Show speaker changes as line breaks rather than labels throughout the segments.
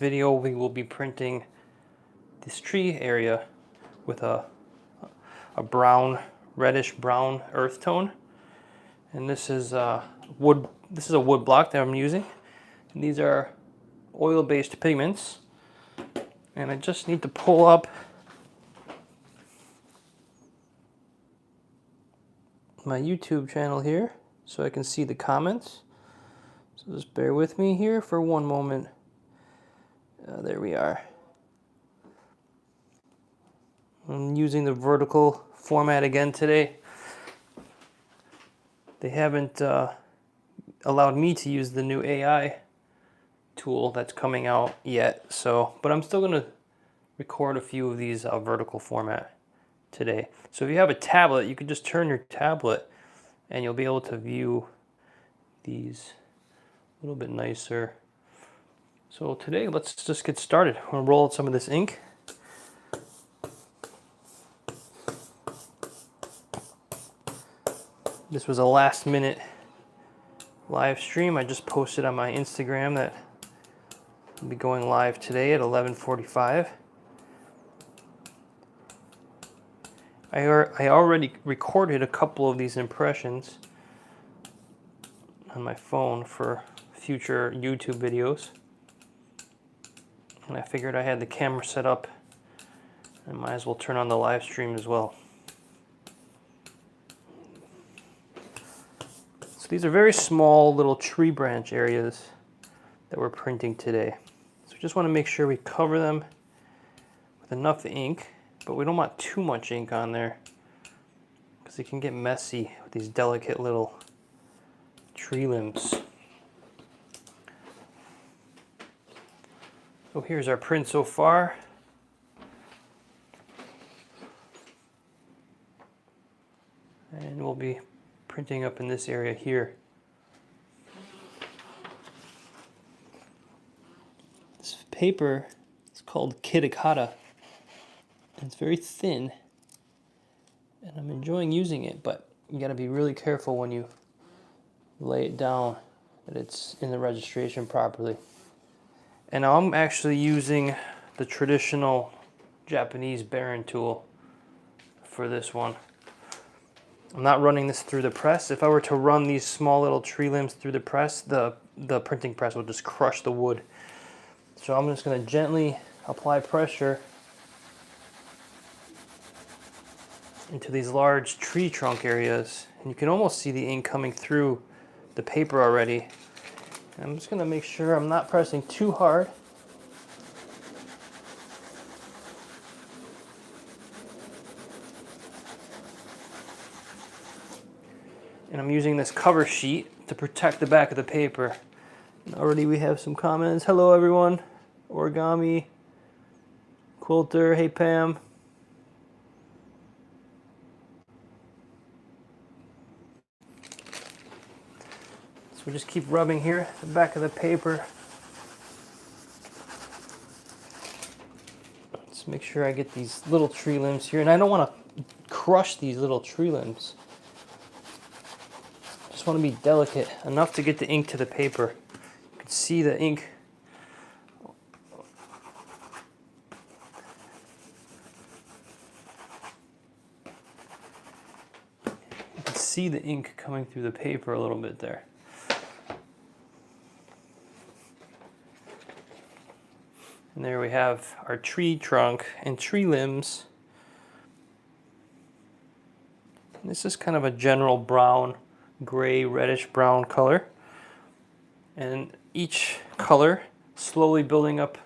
video we will be printing this tree area with a brown, reddish brown earth tone, and this is a wood block that I'm using, and these are oil-based pigments, and I just need to pull up my YouTube channel here so I can see the comments. So just bear with me here for one moment. There we are. I'm using the vertical format again today. They haven't allowed me to use the new AI tool that's coming out yet, but I'm still going to record a few of these vertical format today. So if you have a tablet, you can just turn your tablet and you'll be able to view these a little bit nicer. So today, let's just get started. I'm going to roll out some of this ink. This was a last minute live stream I just posted on my Instagram that will be going live today at 11:45. I already recorded a couple of these impressions on my phone for future YouTube videos. And I figured I had the camera set up, I might as well turn on the live stream as well. So these are very small little tree branch areas that we're printing today. So we just want to make sure we cover them with enough ink, but we don't want too much ink on there because it can get messy with these delicate little tree limbs. So here's our print so far. And we'll be printing up in this area here. This paper is called Kitakata. It's very thin, and I'm enjoying using it, but you gotta be really careful when you lay it down that it's in the registration properly. And now I'm actually using the traditional Japanese Baron tool for this one. I'm not running this through the press. If I were to run these small little tree limbs through the press, the printing press will just crush the wood. So I'm just going to gently apply pressure into these large tree trunk areas. And you can almost see the ink coming through the paper already. I'm just going to make sure I'm not pressing too hard. And I'm using this cover sheet to protect the back of the paper. And already we have some comments. Hello everyone. Origami. Quilter. Hey Pam. So we just keep rubbing here, the back of the paper. Let's make sure I get these little tree limbs here. And I don't want to crush these little tree limbs. Just want to be delicate enough to get the ink to the paper. You can see the ink. You can see the ink coming through the paper a little bit there. And there we have our tree trunk and tree limbs. And this is kind of a general brown, gray, reddish brown color. And each color slowly building up.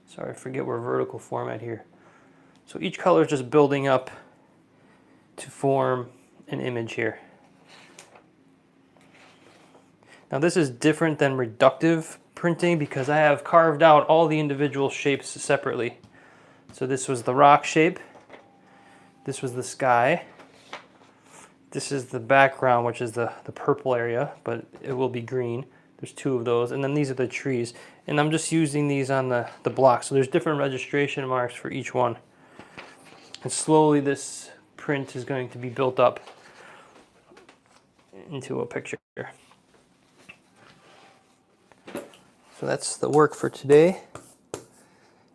Sorry, I forget we're vertical format here. So each color is just building up to form an image here. Now this is different than reductive printing because I have carved out all the individual shapes separately. So this was the rock shape, this was the sky, this is the background, which is the purple area, but it will be green. There's two of those, and then these are the trees. And I'm just using these on the block, so there's different registration marks for each one. And slowly this print is going to be built up into a picture. So that's the work for today.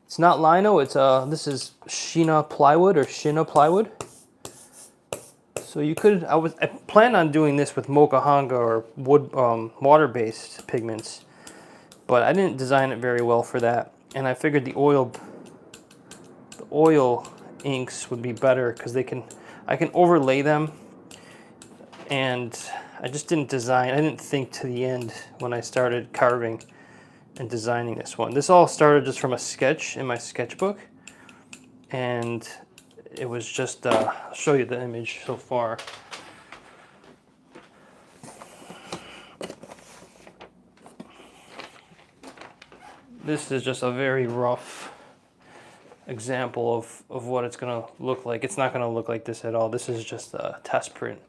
It's not lino, it's this is Shina plywood or Shina plywood. So you could, I planned on doing this with Mokahanga or wood, water-based pigments, but I didn't design it very well for that. And I figured the oil inks would be better because I can overlay them, and I just didn't design, I didn't think to the end when I started carving and designing this one. This all started just from a sketch in my sketchbook, and it was just, I'll show you the image so far. This is just a very rough example of what it's going to look like. It's not going to look like this at all. This is just a test print.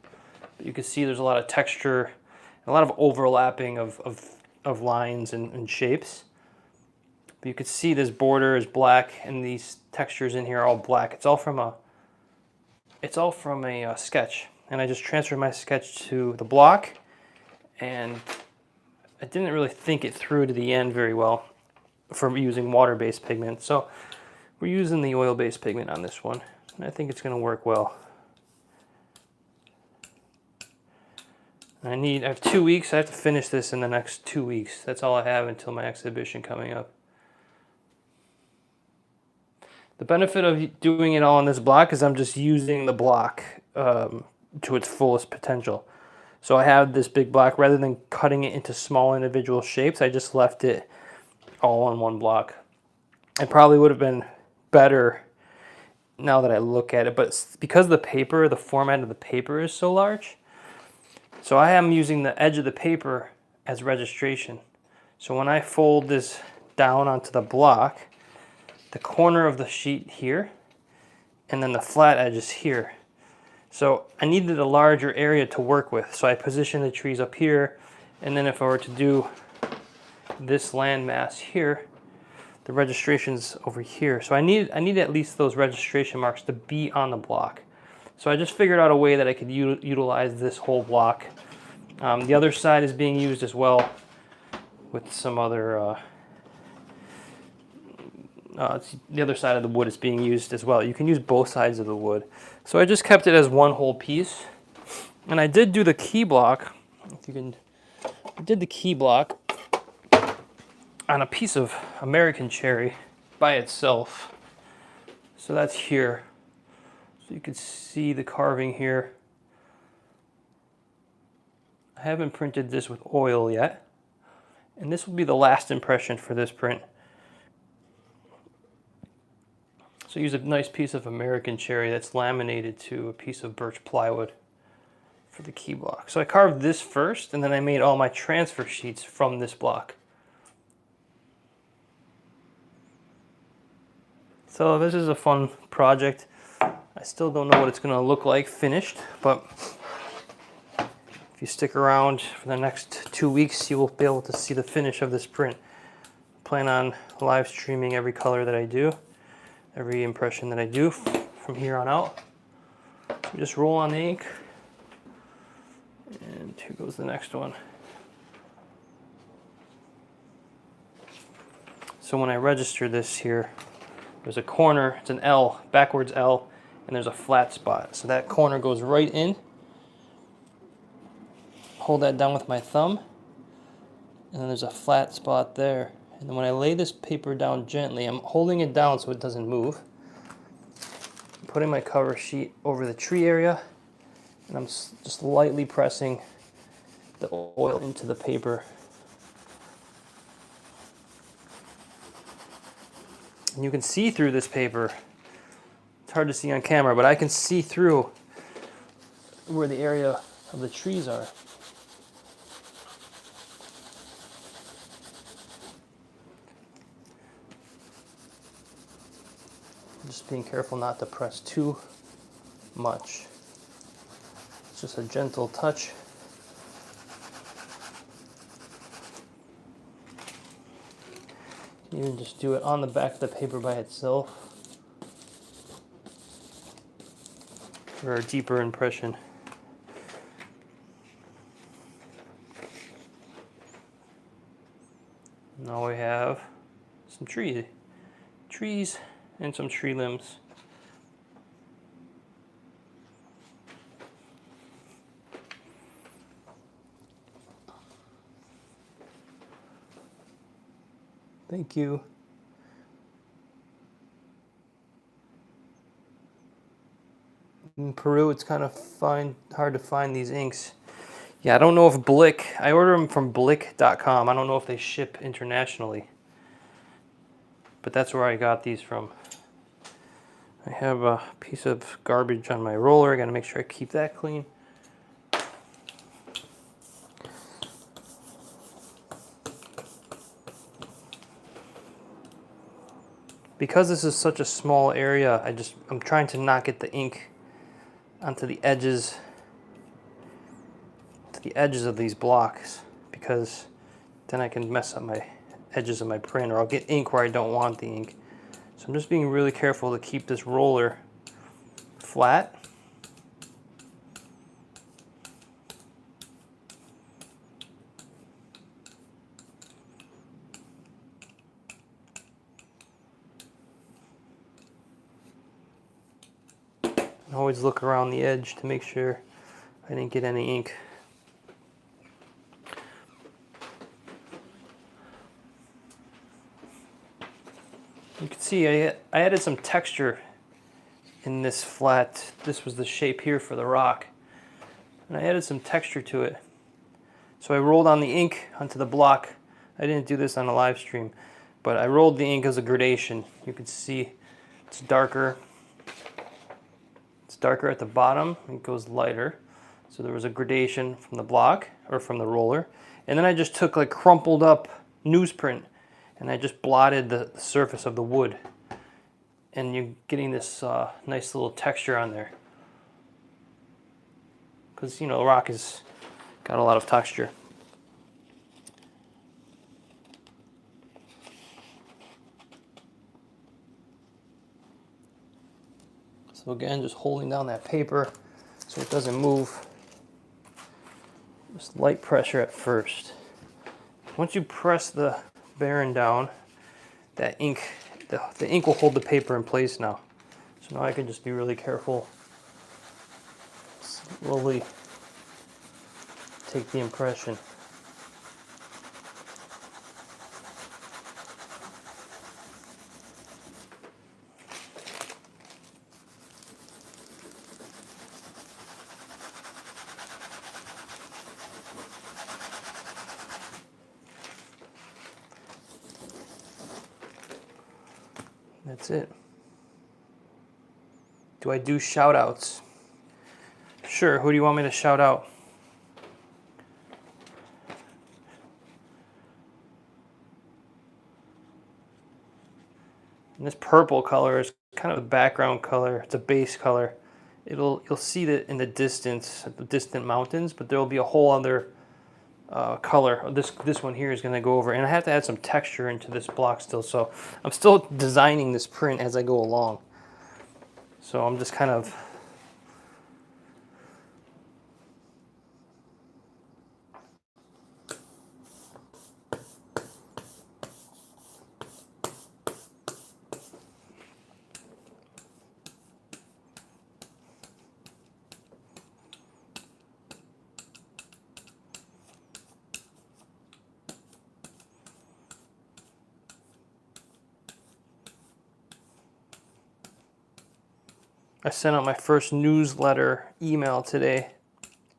But you can see there's a lot of texture, a lot of overlapping of lines and shapes. But you can see this border is black and these textures in here are all black. It's all from a sketch. And I just transferred my sketch to the block, and I didn't really think it through to the end very well for using water-based pigment. So we're using the oil-based pigment on this one, and I think it's going to work well. I have 2 weeks. I have to finish this in the next 2 weeks. That's all I have until my exhibition coming up. The benefit of doing it all on this block is I'm just using the block to its fullest potential. So I have this big block, rather than cutting it into small individual shapes, I just left it all on one block. It probably would have been better now that I look at it, but because the paper, the format of the paper is so large, so I am using the edge of the paper as registration. So when I fold this down onto the block, the corner of the sheet here, and then the flat edge is here. So I needed a larger area to work with, so I positioned the trees up here, and then if I were to do this landmass here, the registration's over here. So I need at least those registration marks to be on the block. So I just figured out a way that I could utilize this whole block. The other side is being used as well with some other, the other side of the wood is being used as well. You can use both sides of the wood. So I just kept it as one whole piece. And I did do the key block, if you can, I did the key block on a piece of American cherry by itself. So that's here. So you can see the carving here. I haven't printed this with oil yet, and this will be the last impression for this print. So use a nice piece of American cherry that's laminated to a piece of birch plywood for the key block. So I carved this first, and then I made all my transfer sheets from this block. So this is a fun project. I still don't know what it's going to look like finished, but if you stick around for the next 2 weeks, you will be able to see the finish of this print. I plan on live streaming every color that I do, every impression that I do from here on out. So just roll on the ink, and here goes the next one. So when I register this here, there's a corner, it's an L, backwards L, and there's a flat spot. So that corner goes right in. Hold that down with my thumb, and then there's a flat spot there. And then when I lay this paper down gently, I'm holding it down so it doesn't move. I'm putting my cover sheet over the tree area, and I'm just lightly pressing the oil into the paper. And you can see through this paper. It's hard to see on camera, but I can see through where the area of the trees are. Just being careful not to press too much. It's just a gentle touch. You can just do it on the back of the paper by itself for a deeper impression. Now we have some tree trees and some tree limbs. Thank you. In Peru, it's kind of hard to find these inks. Yeah, I don't know if Blick, I order them from blick.com. I don't know if they ship internationally. But that's where I got these from. I have a piece of garbage on my roller. I gotta make sure I keep that clean. Because this is such a small area, I'm trying to not get the ink onto the edges of these blocks, because then I can mess up my edges of my print, or I'll get ink where I don't want the ink. So I'm just being really careful to keep this roller flat. And always look around the edge to make sure I didn't get any ink. You can see I added some texture in this flat. This was the shape here for the rock. And I added some texture to it. So I rolled on the ink onto the block. I didn't do this on a live stream, but I rolled the ink as a gradation. You can see it's darker. It's darker at the bottom. It goes lighter. So there was a gradation from the block, or from the roller. And then I just took like crumpled up newsprint and I just blotted the surface of the wood. And you're getting this nice little texture on there. Because, you know, the rock has got a lot of texture. So again, just holding down that paper so it doesn't move. Just light pressure at first. Once you press the baren down, that ink, the ink will hold the paper in place now. So now I can just be really careful. Slowly take the impression. That's it. Do I do shout outs? Sure, who do you want me to shout out? And this purple color is kind of a background color. It's a base color. You'll see that in the distance, at the distant mountains, but there will be a whole other color. This one here is going to go over, and I have to add some texture into this block still. So I'm still designing this print as I go along. So I'm just kind of I sent out my first newsletter email today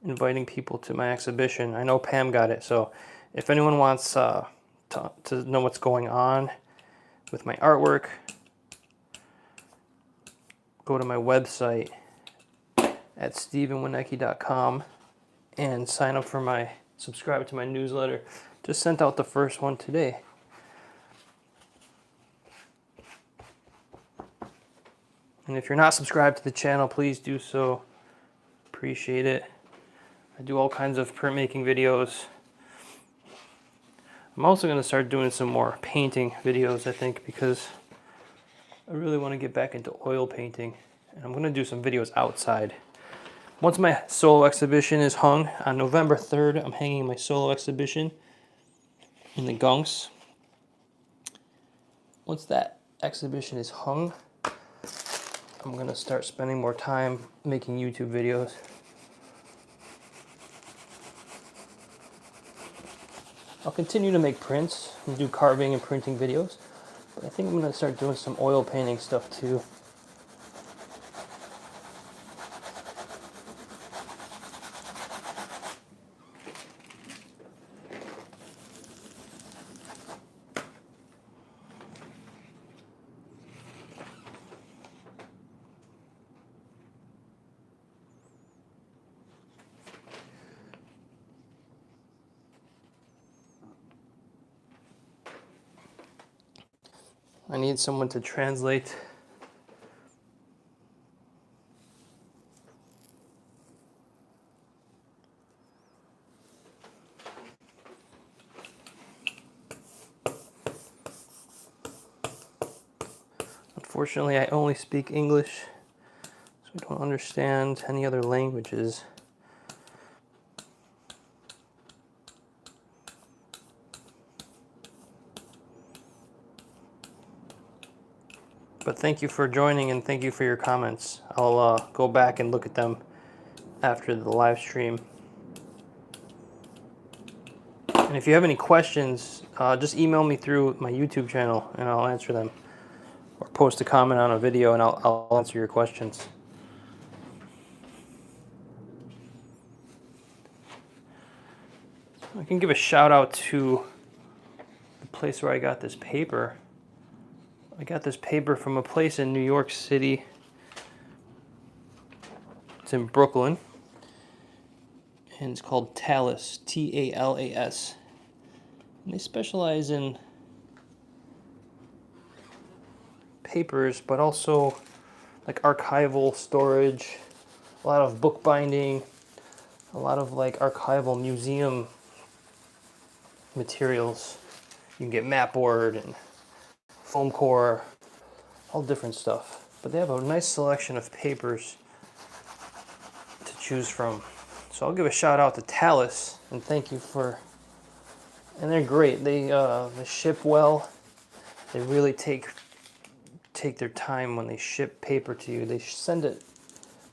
inviting people to my exhibition. I know Pam got it, so if anyone wants to know what's going on with my artwork, go to my website at stevenwinnecke.com and sign up for subscribe to my newsletter. Just sent out the first one today. And if you're not subscribed to the channel, please do so. Appreciate it. I do all kinds of printmaking videos. I'm also going to start doing some more painting videos, I think, because I really want to get back into oil painting. And I'm going to do some videos outside. Once my solo exhibition is hung, on November 3rd, I'm hanging my solo exhibition in the Gunks. Once that exhibition is hung, I'm gonna start spending more time making YouTube videos. I'll continue to make prints and do carving and printing videos, but I think I'm gonna start doing some oil painting stuff too. I need someone to translate. Unfortunately, I only speak English, so I don't understand any other languages. But thank you for joining and thank you for your comments. I'll go back and look at them after the live stream. And if you have any questions, just email me through my YouTube channel and I'll answer them. Or post a comment on a video and I'll answer your questions. I can give a shout out to the place where I got this paper. I got this paper from a place in New York City. It's in Brooklyn. And it's called Talas, T-A-L-A-S. And they specialize in papers, but also like archival storage, a lot of bookbinding, a lot of like archival museum materials. You can get mapboard and foam core, all different stuff. But they have a nice selection of papers to choose from. So I'll give a shout out to Talas and thank you for, and they're great. They ship well. They really take their time when they ship paper to you. They send it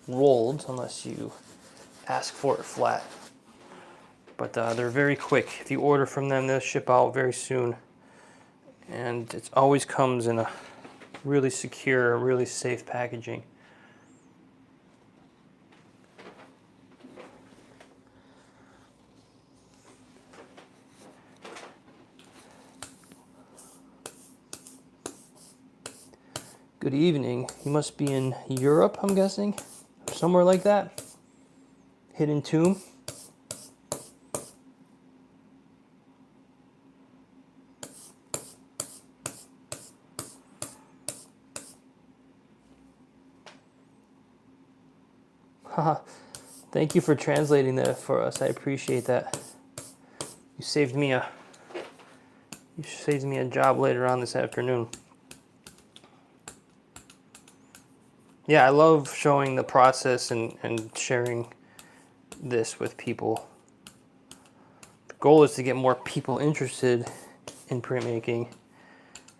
rolled unless you ask for it flat. But they're very quick. If you order from them, they'll ship out very soon. And it always comes in a really secure, really safe packaging. Good evening. You must be in Europe, I'm guessing. Somewhere like that. Hidden tomb. Haha. Thank you for translating that for us. I appreciate that. You saved me a job later on this afternoon. Yeah, I love showing the process and sharing this with people. The goal is to get more people interested in printmaking.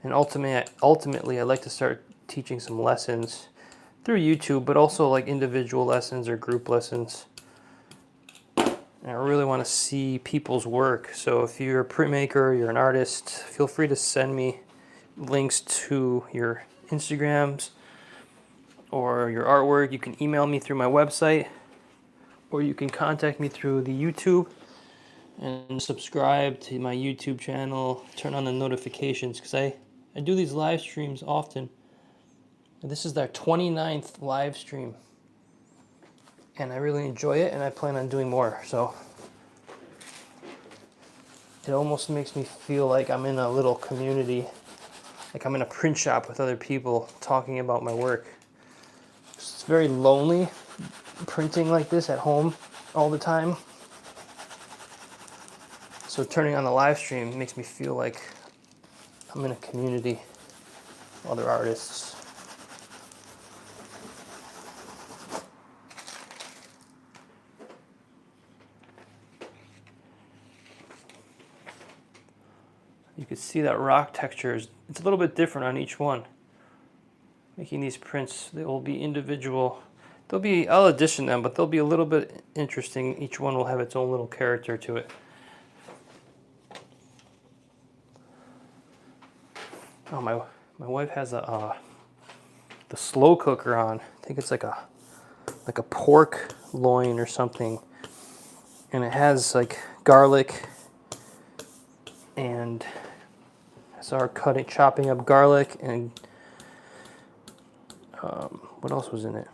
And ultimately, I'd like to start teaching some lessons through YouTube, but also like individual lessons or group lessons. And I really want to see people's work. So if you're a printmaker, you're an artist, feel free to send me links to your Instagrams or your artwork. You can email me through my website, or you can contact me through the YouTube and subscribe to my YouTube channel, turn on the notifications, because I do these live streams often. And this is their 29th live stream. And I really enjoy it and I plan on doing more. So it almost makes me feel like I'm in a little community, like I'm in a print shop with other people talking about my work. It's very lonely printing like this at home all the time. So turning on the live stream makes me feel like I'm in a community of other artists. You can see that rock texture it's a little bit different on each one. making these prints. They will be individual. I'll addition them, but they'll be a little bit interesting. Each one will have its own little character to it. Oh, my wife has the slow cooker on. I think it's like a pork loin or something, and it has like garlic, and I saw her chopping up garlic, and what else was in it?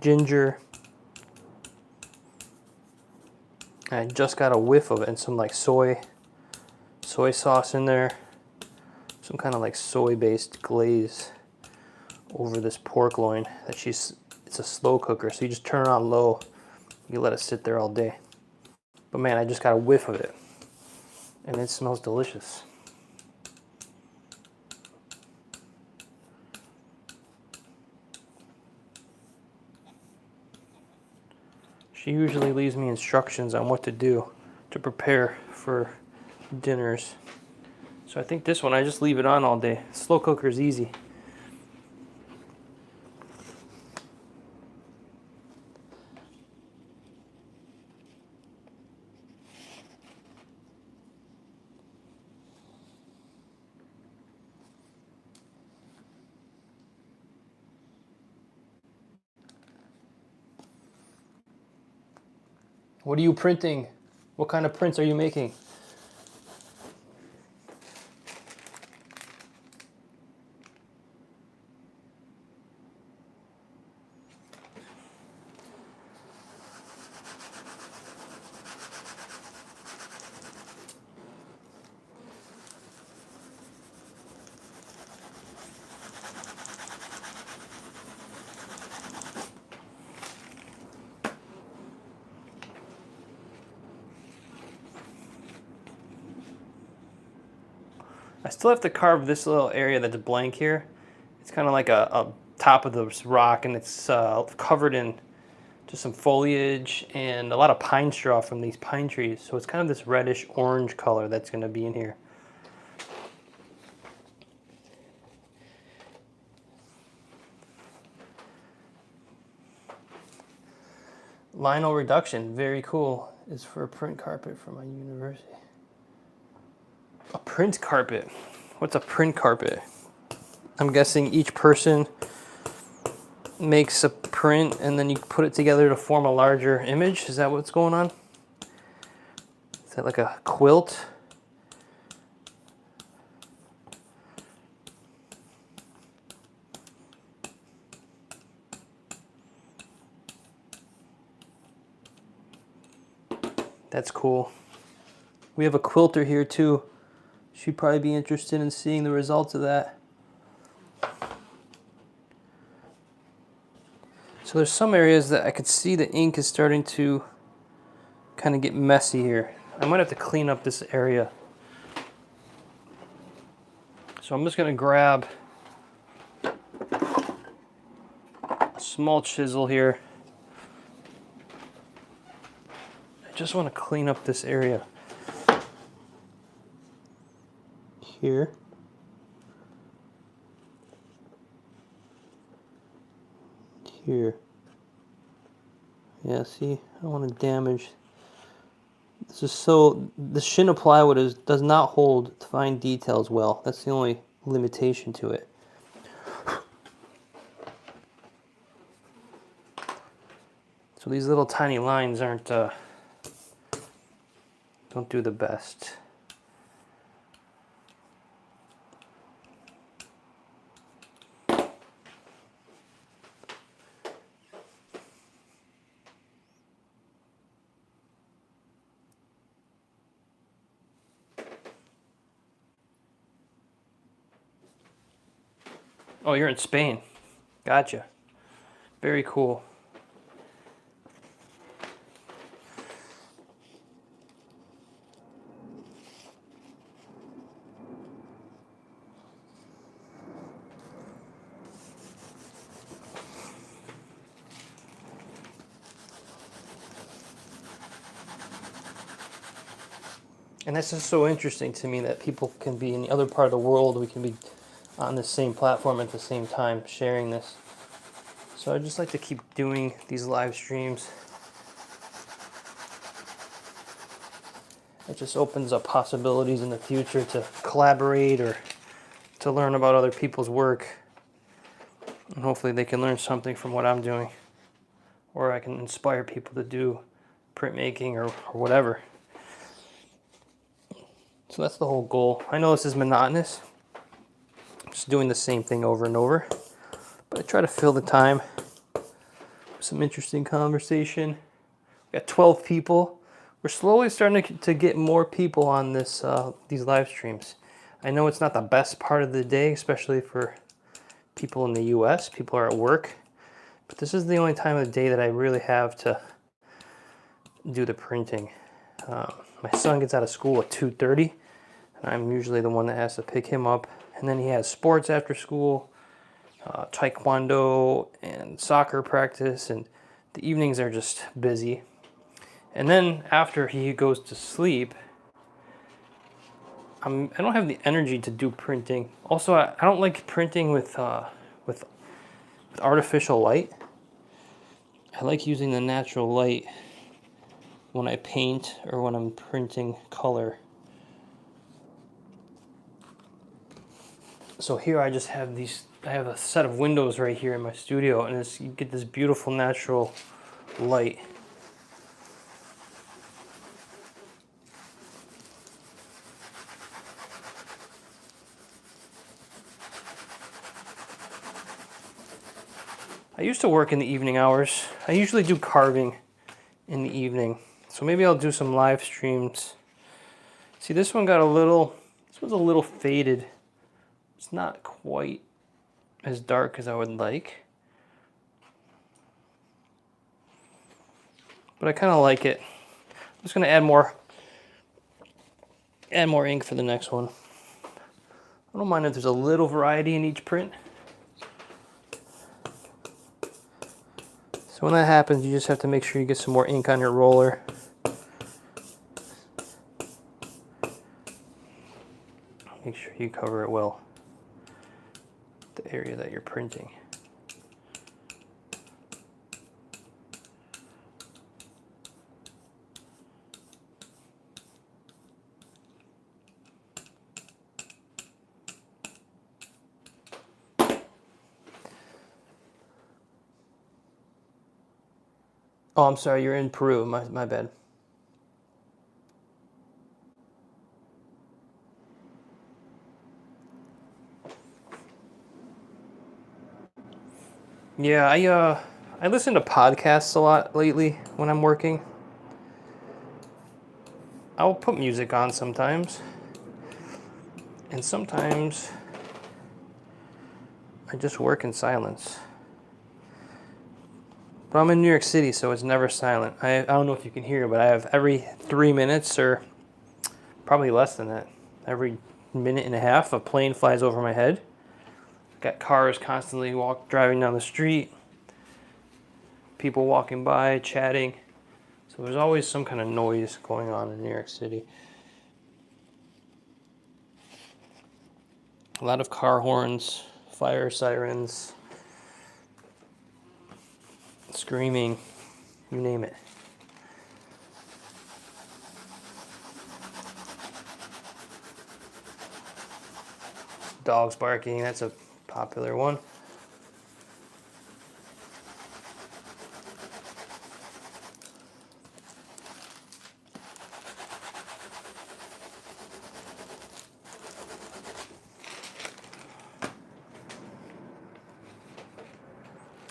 Ginger. I just got a whiff of it, and some like soy sauce in there, some kind of like soy-based glaze over this pork loin that it's a slow cooker, so you just turn it on low, you let it sit there all day. But man, I just got a whiff of it, and it smells delicious. She usually leaves me instructions on what to do to prepare for dinners. So I think this one, I just leave it on all day. Slow cooker is easy. What are you printing? What kind of prints are you making? I still have to carve this little area that's blank here. It's kind of like a top of this rock, and it's covered in just some foliage and a lot of pine straw from these pine trees. So it's kind of this reddish orange color that's going to be in here. Lino reduction, very cool. Is for a print carpet for my university. A print carpet. What's a print carpet? I'm guessing each person makes a print and then you put it together to form a larger image. Is that what's going on? Is that like a quilt? That's cool. We have a quilter here too. She'd probably be interested in seeing the results of that. So there's some areas that I could see the ink is starting to kind of get messy here. I might have to clean up this area. So I'm just going to grab a small chisel here. I just want to clean up this area. Here. Here. Yeah, see, I don't want to damage. This shin of plywood does not hold fine details well. That's the only limitation to it. So these little tiny lines don't do the best. Oh, you're in Spain. Gotcha. Very cool. And that's just so interesting to me that people can be in the other part of the world. We can be on the same platform at the same time, sharing this. So I just like to keep doing these live streams. It just opens up possibilities in the future to collaborate or to learn about other people's work. And hopefully they can learn something from what I'm doing. Or I can inspire people to do printmaking or whatever. So that's the whole goal. I know this is monotonous, just doing the same thing over and over. But I try to fill the time with some interesting conversation. We got 12 people. We're slowly starting to get more people on this these live streams. I know it's not the best part of the day, especially for people in the US. People are at work. But this is the only time of the day that I really have to do the printing. My son gets out of school at 2:30, and I'm usually the one that has to pick him up. And then he has sports after school, taekwondo and soccer practice, and the evenings are just busy. And then after he goes to sleep, I don't have the energy to do printing. Also, I don't like printing with artificial light. I like using the natural light when I paint or when I'm printing color. So here I just have I have a set of windows right here in my studio, and you get this beautiful natural light. I used to work in the evening hours. I usually do carving in the evening. So maybe I'll do some live streams. See, this one's a little faded. It's not quite as dark as I would like. But I kind of like it. I'm just gonna add more ink for the next one. I don't mind if there's a little variety in each print. So when that happens, you just have to make sure you get some more ink on your roller. Make sure you cover it well, the area that you're printing. Oh, I'm sorry, you're in Peru, my bad. Yeah, I listen to podcasts a lot lately when I'm working. I'll put music on sometimes. And sometimes I just work in silence. But I'm in New York City, so it's never silent. I don't know if you can hear, but I have every 3 minutes, or probably less than that, every minute and a half, a plane flies over my head. Got cars constantly driving down the street, people walking by, chatting. So there's always some kind of noise going on in New York City. A lot of car horns, fire sirens, screaming, you name it. Dogs barking, that's a popular one.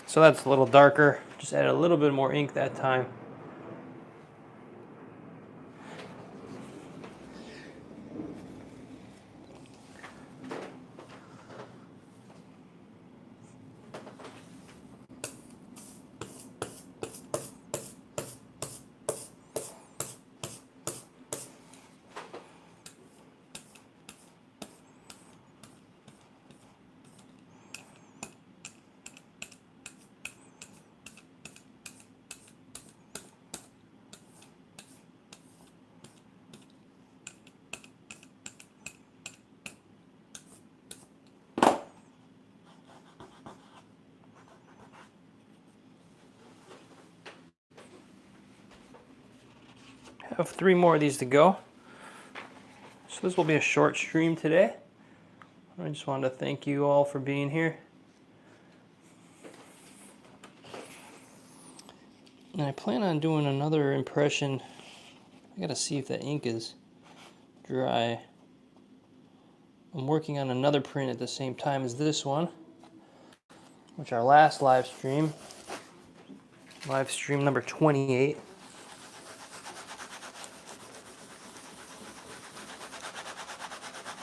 So that's a little darker. Just added a little bit more ink that time. have 3 more of these to go. So this will be a short stream today. I just wanted to thank you all for being here. And I plan on doing another impression. I gotta see if the ink is dry. I'm working on another print at the same time as this one, which our last live stream number 28.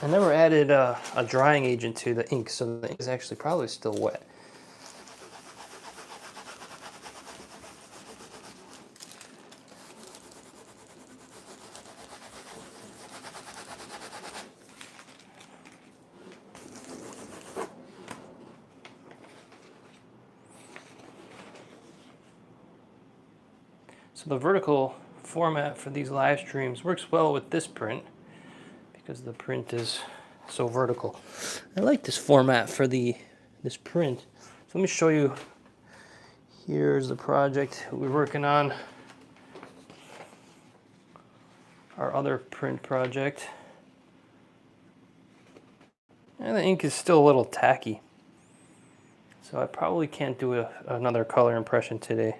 I never added a drying agent to the ink, so the ink is actually probably still wet. So the vertical format for these live streams works well with this print because the print is so vertical. I like this format for this print. So let me show you. Here's the project we're working on. Our other print project. And the ink is still a little tacky. So I probably can't do another color impression today,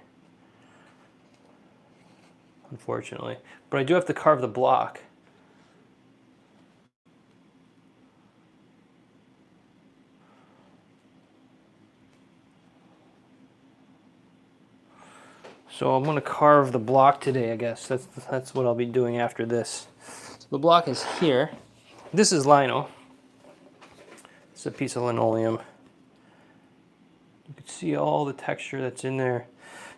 unfortunately. But I do have to carve the block. So I'm going to carve the block today, I guess. That's what I'll be doing after this. So the block is here. This is lino. It's a piece of linoleum. You can see all the texture that's in there.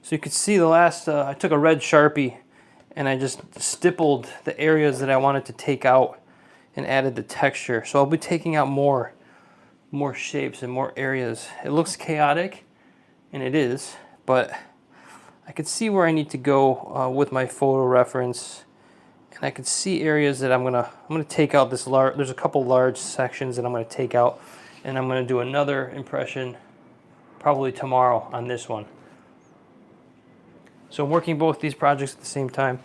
So you can see the last, I took a red Sharpie and I just stippled the areas that I wanted to take out and added the texture. So I'll be taking out more shapes and more areas. It looks chaotic, and it is, but I could see where I need to go with my photo reference, and I could see areas that I'm gonna take out this large. There's a couple large sections that I'm gonna take out, and I'm gonna do another impression probably tomorrow on this one. So I'm working both these projects at the same time,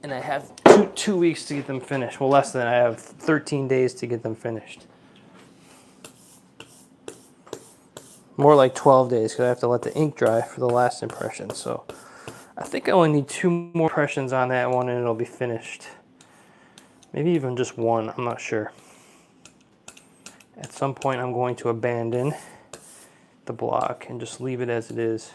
and I have two weeks to get them finished. Well, less than. I have 13 days to get them finished. More like 12 days because I have to let the ink dry for the last impression. So I think I only need 2 more impressions on that one and it'll be finished. Maybe even just 1, I'm not sure. At some point I'm going to abandon the block and just leave it as it is.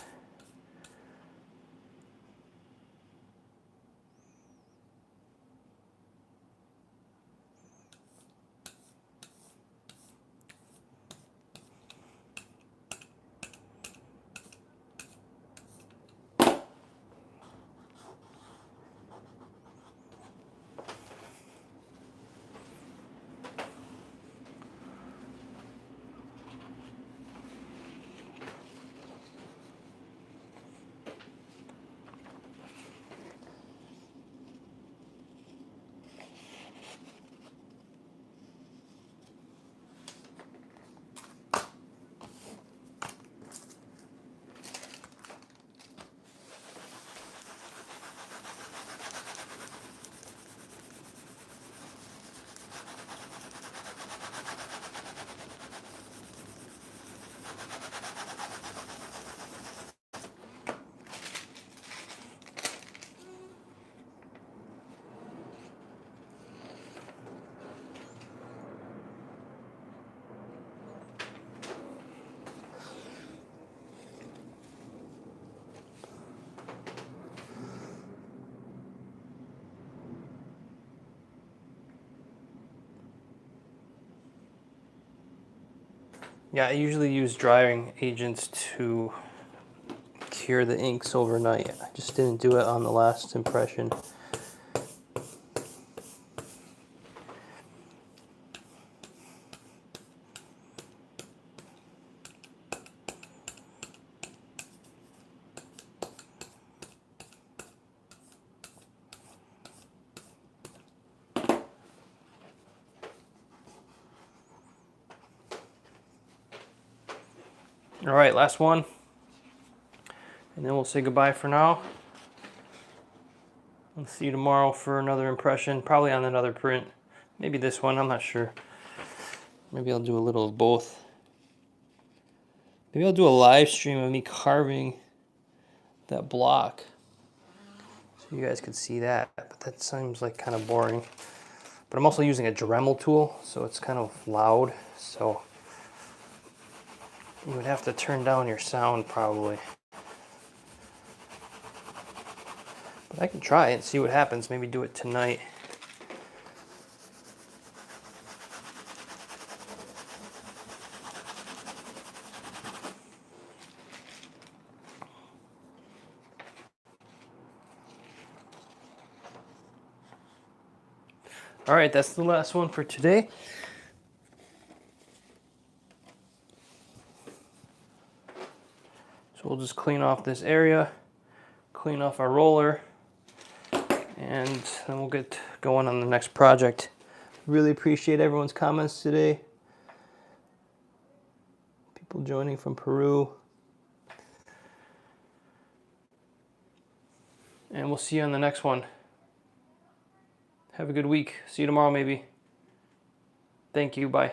Yeah, I usually use drying agents to cure the inks overnight. I just didn't do it on the last impression. All right, last one, and then we'll say goodbye for now. I'll see you tomorrow for another impression, probably on another print. Maybe this one, I'm not sure. Maybe I'll do a little of both. Maybe I'll do a live stream of me carving that block, so you guys could see that, but that seems like kind of boring. But I'm also using a Dremel tool, so it's kind of loud, so you would have to turn down your sound probably. But I can try it and see what happens, maybe do it tonight. All right, that's the last one for today. So we'll just clean off this area, clean off our roller, and then we'll get going on the next project. Really appreciate everyone's comments today. People joining from Peru. And we'll see you on the next one. Have a good week. See you tomorrow maybe. Thank you. Bye.